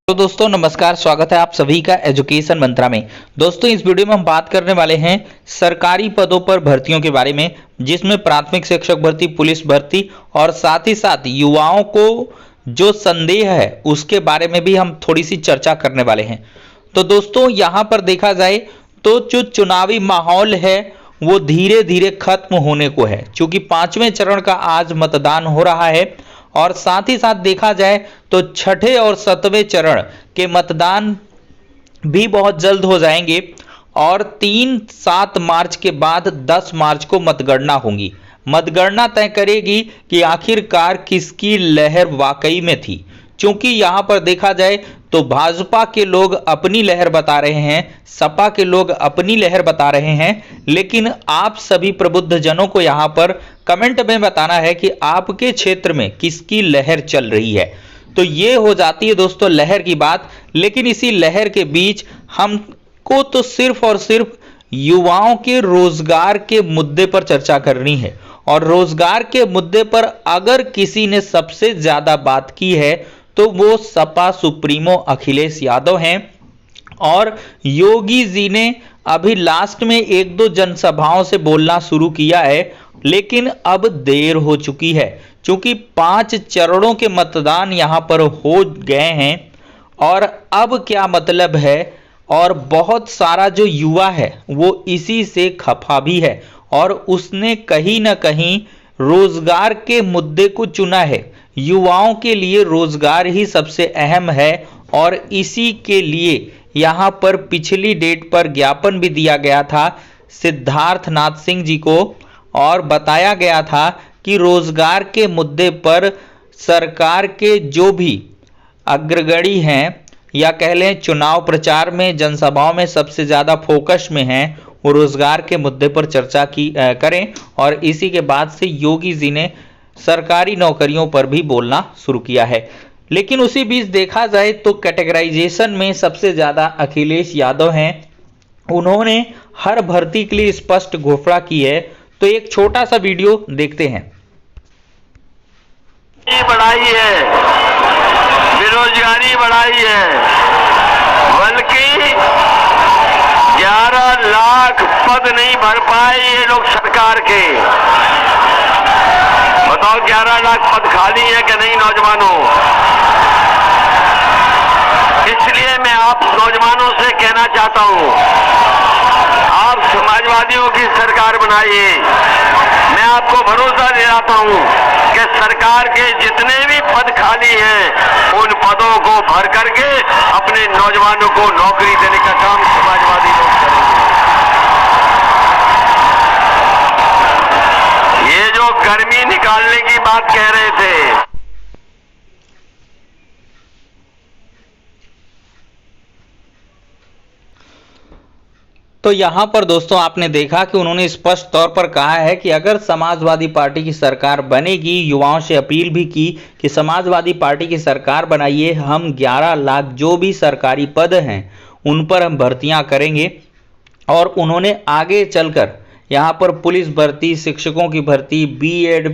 तो दोस्तों नमस्कार, स्वागत है आप सभी का एजुकेशन मंत्रा में। दोस्तों इस वीडियो में हम बात करने वाले हैं सरकारी पदों पर भर्तियों के बारे में, जिसमें प्राथमिक शिक्षक भर्ती, पुलिस भर्ती और साथ ही साथ युवाओं को जो संदेह है उसके बारे में भी हम थोड़ी सी चर्चा करने वाले हैं। तो दोस्तों यहाँ पर देखा जाए तो जो चुनावी माहौल है वो धीरे धीरे खत्म होने को है, क्योंकि 5वें चरण का आज मतदान हो रहा है और साथ ही साथ देखा जाए तो छठे और 7वें चरण के मतदान भी बहुत जल्द हो जाएंगे और 3-7 मार्च के बाद 10 मार्च को मतगणना होगी। मतगणना तय करेगी कि आखिरकार किसकी लहर वाकई में थी, क्योंकि यहां पर देखा जाए तो भाजपा के लोग अपनी लहर बता रहे हैं, सपा के लोग अपनी लहर बता रहे हैं, लेकिन आप सभी प्रबुद्ध जनों को यहां पर कमेंट में बताना है कि आपके क्षेत्र में किसकी लहर चल रही है। तो ये हो जाती है दोस्तों लहर की बात, लेकिन इसी लहर के बीच हमको तो सिर्फ और सिर्फ युवाओं के रोजगार के मुद्दे पर चर्चा करनी है। और रोजगार के मुद्दे पर अगर किसी ने सबसे ज्यादा बात की है तो वो सपा सुप्रीमो अखिलेश यादव हैं। और योगी जी ने अभी लास्ट में 1-2 जनसभाओं से बोलना शुरू किया है, लेकिन अब देर हो चुकी है, क्योंकि 5 चरणों के मतदान यहां पर हो गए हैं। और अब क्या मतलब है, और बहुत सारा जो युवा है वो इसी से खफा भी है और उसने कहीं ना कहीं रोजगार के मुद्दे को चुना है। युवाओं के लिए रोजगार ही सबसे अहम है और इसी के लिए यहां पर पिछली डेट पर ज्ञापन भी दिया गया था सिद्धार्थ नाथ सिंह जी को, और बताया गया था कि रोजगार के मुद्दे पर सरकार के जो भी अग्रगणी हैं या कह लें चुनाव प्रचार में, जनसभाओं में सबसे ज्यादा फोकस में हैं, वो रोजगार के मुद्दे पर चर्चा करें। और इसी के बाद से योगी जी ने सरकारी नौकरियों पर भी बोलना शुरू किया है। लेकिन उसी बीच देखा जाए तो कैटेगराइजेशन में सबसे ज्यादा अखिलेश यादव हैं। उन्होंने हर भर्ती के लिए स्पष्ट घोषणा की है। तो एक छोटा सा वीडियो देखते हैं। बढ़ाई है, बेरोजगारी बढ़ाई है, बल्कि 11 लाख पद नहीं भर पाए ये लोग सरकार के। बताओ 11 लाख पद खाली है कि नहीं नौजवानों? इसलिए मैं आप नौजवानों से कहना चाहता हूं, आप समाजवादियों की सरकार बनाइए। मैं आपको भरोसा दिलाता हूं कि सरकार के जितने भी पद खाली हैं उन पदों को भर करके अपने नौजवानों को नौकरी देने का काम समाजवादी लोग करेंगे। ये जो गर्मी निकालने की बात कह रहे थे, तो यहां पर दोस्तों आपने देखा कि उन्होंने स्पष्ट तौर पर कहा है कि अगर समाजवादी पार्टी की सरकार बनेगी, युवाओं से अपील भी की कि समाजवादी पार्टी की सरकार बनाइए, हम 11 लाख जो भी सरकारी पद हैं उन पर हम भर्तियां करेंगे। और उन्होंने आगे चलकर यहां पर पुलिस भर्ती, शिक्षकों की भर्ती, बीएड,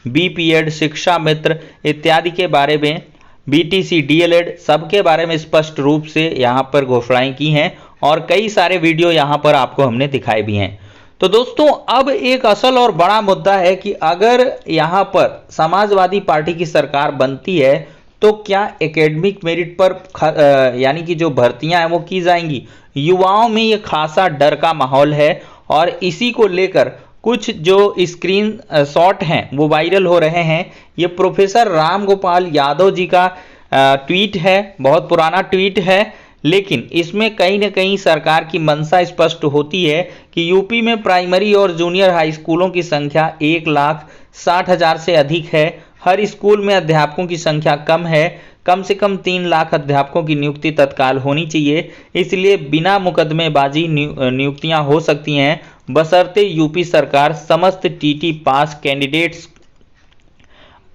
बीपीएड, शिक्षा मित्र इत्यादि के बारे में, बीटीसी, डीएलएड सबके बारे में स्पष्ट रूप से यहां पर घोषणाएं की हैं और कई सारे वीडियो यहां पर आपको हमने दिखाए भी हैं। तो दोस्तों अब एक असल और बड़ा मुद्दा है कि अगर यहां पर समाजवादी पार्टी की सरकार बनती है तो क्या एकेडमिक मेरिट पर यानी कि जो भर्तियां हैं वो की जाएंगी। युवाओं में ये खासा डर का माहौल है और इसी को लेकर कुछ जो स्क्रीन शॉट हैं वो वायरल हो रहे हैं। ये प्रोफेसर राम गोपाल यादव जी का ट्वीट है, बहुत पुराना ट्वीट है, लेकिन इसमें कहीं ना कहीं सरकार की मंशा स्पष्ट होती है कि यूपी में प्राइमरी और जूनियर हाई स्कूलों की संख्या 1,60,000 से अधिक है। हर स्कूल में अध्यापकों की संख्या कम है, कम से कम 3 लाख अध्यापकों की नियुक्ति तत्काल होनी चाहिए। इसलिए बिना मुकदमेबाजी नियुक्तियां हो सकती हैं, बशर्ते यूपी सरकार समस्त टीटी पास कैंडिडेट्स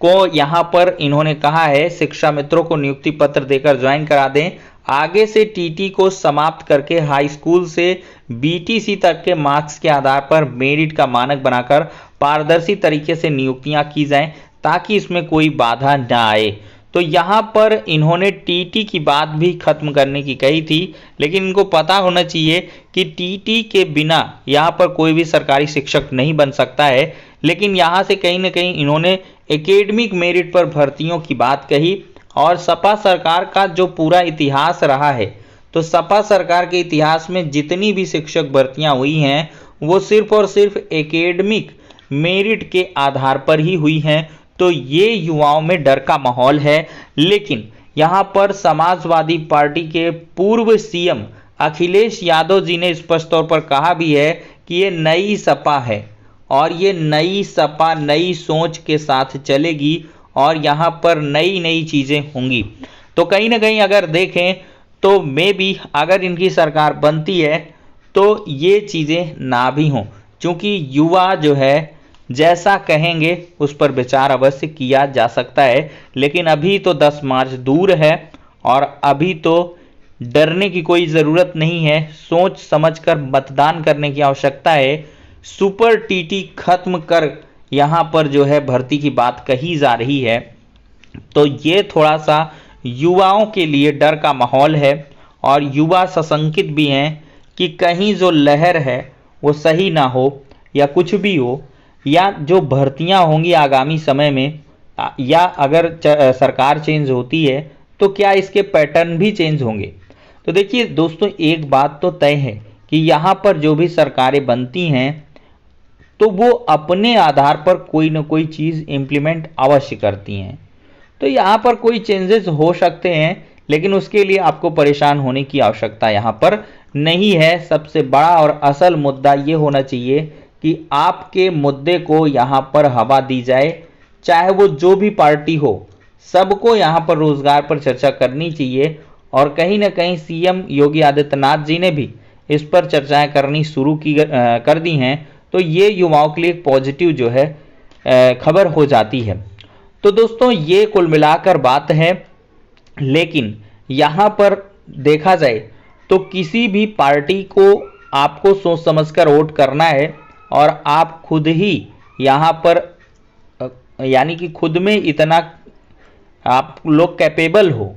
को यहां पर इन्होंने कहा है शिक्षा मित्रों को नियुक्ति पत्र देकर ज्वाइन करा दें। आगे से टीटी को समाप्त करके हाई स्कूल से बीटीसी तक के मार्क्स के आधार पर मेरिट का मानक बनाकर पारदर्शी तरीके से नियुक्तियां की जाएं, ताकि इसमें कोई बाधा न आए। तो यहाँ पर इन्होंने टीटी की बात भी खत्म करने की कही थी, लेकिन इनको पता होना चाहिए कि टीटी के बिना यहाँ पर कोई भी सरकारी शिक्षक नहीं बन सकता है। लेकिन यहाँ से कहीं ना कहीं इन्होंने एकेडमिक मेरिट पर भर्तियों की बात कही। और सपा सरकार का जो पूरा इतिहास रहा है, तो सपा सरकार के इतिहास में जितनी भी शिक्षक भर्तियां हुई हैं वो सिर्फ और सिर्फ एकेडमिक मेरिट के आधार पर ही हुई हैं। तो ये युवाओं में डर का माहौल है। लेकिन यहाँ पर समाजवादी पार्टी के पूर्व सीएम अखिलेश यादव जी ने स्पष्ट तौर पर कहा भी है कि ये नई सपा है और ये नई सपा नई सोच के साथ चलेगी और यहाँ पर नई नई चीज़ें होंगी। तो कहीं ना कहीं अगर देखें तो मे बी अगर इनकी सरकार बनती है तो ये चीज़ें ना भी हों, क्योंकि युवा जो है जैसा कहेंगे उस पर विचार अवश्य किया जा सकता है। लेकिन अभी तो 10 मार्च दूर है और अभी तो डरने की कोई ज़रूरत नहीं है। सोच समझकर मतदान करने की आवश्यकता है। सुपर टीटी खत्म कर यहाँ पर जो है भर्ती की बात कही जा रही है, तो ये थोड़ा सा युवाओं के लिए डर का माहौल है और युवा सशंकित भी हैं कि कहीं जो लहर है वो सही ना हो या कुछ भी हो, या जो भर्तियां होंगी आगामी समय में, या अगर सरकार चेंज होती है तो क्या इसके पैटर्न भी चेंज होंगे। तो देखिए दोस्तों, एक बात तो तय है कि यहाँ पर जो भी सरकारें बनती हैं तो वो अपने आधार पर कोई ना कोई चीज़ इम्प्लीमेंट अवश्य करती हैं। तो यहाँ पर कोई चेंजेस हो सकते हैं, लेकिन उसके लिए आपको परेशान होने की आवश्यकता यहाँ पर नहीं है। सबसे बड़ा और असल मुद्दा ये होना चाहिए कि आपके मुद्दे को यहाँ पर हवा दी जाए, चाहे वो जो भी पार्टी हो, सबको यहाँ पर रोजगार पर चर्चा करनी चाहिए। और कहीं ना कहीं सीएम योगी आदित्यनाथ जी ने भी इस पर चर्चाएं करनी शुरू कर दी हैं। तो ये युवाओं के लिए एक पॉजिटिव जो है खबर हो जाती है। तो दोस्तों, ये कुल मिलाकर बात है। लेकिन यहाँ पर देखा जाए तो किसी भी पार्टी को आपको सोच समझकर वोट करना है और आप खुद ही यहाँ पर यानी कि खुद में इतना आप लोग कैपेबल हो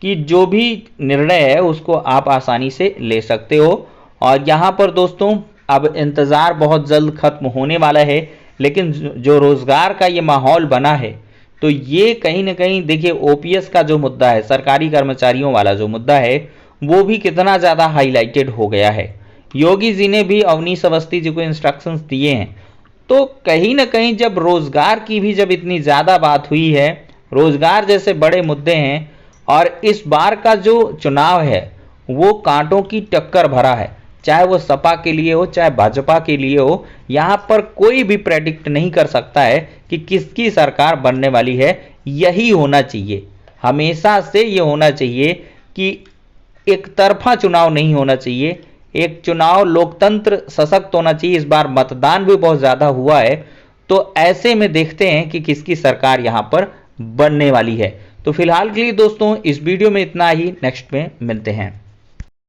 कि जो भी निर्णय है उसको आप आसानी से ले सकते हो। और यहाँ पर दोस्तों अब इंतज़ार बहुत जल्द खत्म होने वाला है। लेकिन जो रोज़गार का ये माहौल बना है, तो ये कहीं ना कहीं देखिए ओपीएस का जो मुद्दा है, सरकारी कर्मचारियों वाला जो मुद्दा है, वो भी कितना ज़्यादा हाईलाइटेड हो गया है। योगी जी ने भी अवनीश अवस्थी जी को इंस्ट्रक्शंस दिए हैं। तो कहीं ना कहीं जब रोज़गार की भी जब इतनी ज़्यादा बात हुई है, रोज़गार जैसे बड़े मुद्दे हैं, और इस बार का जो चुनाव है वो कांटों की टक्कर भरा है, चाहे वो सपा के लिए हो चाहे भाजपा के लिए हो। यहाँ पर कोई भी प्रेडिक्ट नहीं कर सकता है कि किसकी सरकार बनने वाली है। यही होना चाहिए, हमेशा से ये होना चाहिए कि एक तरफा चुनाव नहीं होना चाहिए। एक चुनाव लोकतंत्र सशक्त होना चाहिए। इस बार मतदान भी बहुत ज़्यादा हुआ है, तो ऐसे में देखते हैं कि किसकी सरकार यहाँ पर बनने वाली है। तो फिलहाल के लिए दोस्तों इस वीडियो में इतना ही, नेक्स्ट में मिलते हैं।